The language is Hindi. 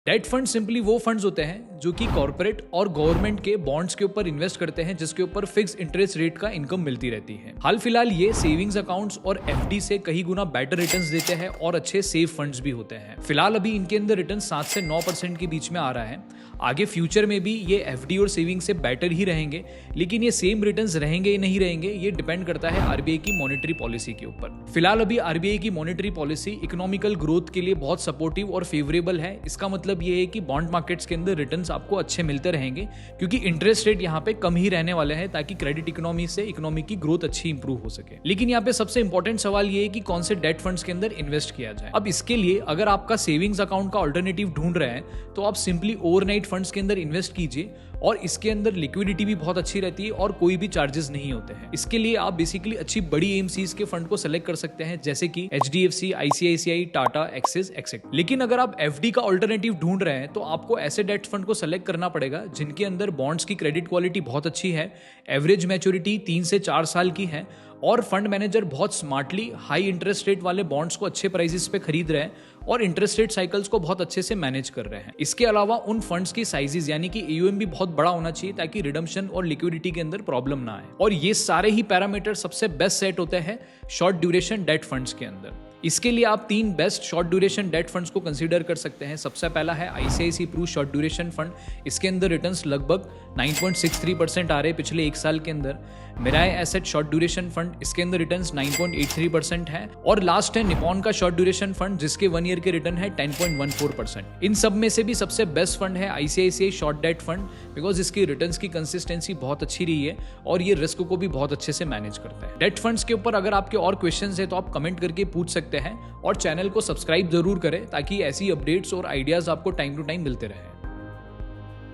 डेट फंड सिंपली वो फंड्स होते हैं जो कि कॉर्पोरेट और गवर्नमेंट के बॉन्ड्स के ऊपर इन्वेस्ट करते हैं, जिसके ऊपर फिक्स इंटरेस्ट रेट का इनकम मिलती रहती है। हाल फिलहाल ये सेविंग्स अकाउंट्स और एफडी से कई गुना बेटर रिटर्न्स देते हैं और अच्छे सेफ फंड्स भी होते हैं। फिलहाल अभी इनके अंदर रिटर्न 7 से 9% के बीच में आ रहा है। आगे फ्यूचर में भी ये एफडी और सेविंग से बेटर ही रहेंगे, लेकिन ये सेम रिटर्न्स रहेंगे या नहीं रहेंगे ये डिपेंड करता है आरबीआई की मॉनेटरी पॉलिसी के ऊपर। फिलहाल अभी आरबीआई की मॉनेटरी पॉलिसी इकोनॉमिकल ग्रोथ के लिए बहुत सपोर्टिव और फेवरेबल है। इसका मतलब ये है कि बॉन्ड मार्केट्स के अंदर रिटर्न्स आपको अच्छे मिलते रहेंगे, क्योंकि इंटरेस्ट रेट यहाँ पे कम ही रहने वाले हैं, ताकि क्रेडिट इकोनॉमी से इकोनॉमी की ग्रोथ अच्छी इंप्रूव हो सके। लेकिन यहाँ पे सबसे इंपॉर्टेंट सवाल ये है कि कौन से डेट फंड्स के अंदर इन्वेस्ट किया जाए। अब इसके लिए अगर आपका सेविंग्स अकाउंट का ऑल्टरनेटिव ढूंढ रहे हैं तो आप सिंपली ओवरनाइट फंड्स के अंदर इन्वेस्ट कीजिए, और इसके अंदर लिक्विडिटी भी बहुत अच्छी रहती है और कोई भी चार्जेस नहीं होते हैं। इसके लिए आप बेसिकली अच्छी बड़ी एएमसीज के फंड को सेलेक्ट कर सकते हैं, जैसे कि HDFC, ICICI, Tata, axis, etcetera. लेकिन अगर आप एफडी का ऑल्टरनेटिव ढूंढ रहे हैं तो आपको ऐसे डेट फंड को सेलेक्ट करना पड़ेगा जिनके अंदर बॉन्ड्स की क्रेडिट क्वालिटी बहुत अच्छी है, एवरेज मैच्योरिटी 3 से 4 साल की है, और फंड मैनेजर बहुत स्मार्टली हाई इंटरेस्ट रेट वाले बॉन्ड्स को अच्छे प्राइसेस पे खरीद रहे हैं और इंटरेस्ट रेट साइकिल्स को बहुत अच्छे से मैनेज कर रहे हैं। इसके अलावा उन फंड्स की साइजेस यानी कि एयूएम भी बहुत बड़ा होना चाहिए, ताकि रिडम्पशन और लिक्विडिटी के अंदर प्रॉब्लम ना आए। और ये सारे ही पैरामीटर सबसे बेस्ट सेट होते हैं शॉर्ट ड्यूरेशन डेट फंड्स के अंदर। इसके लिए आप 3 best short duration debt funds को कंसीडर कर सकते हैं। सबसे पहला है ICICI Pru short duration fund. इसके अंदर रिटर्न्स लगभग 9.63% आ रहे हैं पिछले 1 साल के अंदर। मिराय एसेट शॉर्ट ड्यूरेशन फंड, इसके अंदर रिटर्न्स 9.83% है। और लास्ट है निपॉन का शॉर्ट ड्यूरेशन फंड, जिसके 1 ईयर के रिटर्न है 10.14%। इन सब में से भी सबसे बेस्ट फंड है ICICI short debt fund, because इसकी रिटर्न्स की कंसिस्टेंसी बहुत अच्छी रही है और ये रिस्क को भी बहुत अच्छे से मैनेज करता है। डेट फंड्स के ऊपर अगर आपके और क्वेश्चंस है तो आप कमेंट करके पूछ सकते हैं, और चैनल को सब्सक्राइब जरूर करें ताकि ऐसी अपडेट्स और आइडियाज आपको टाइम टू टाइम मिलते रहे।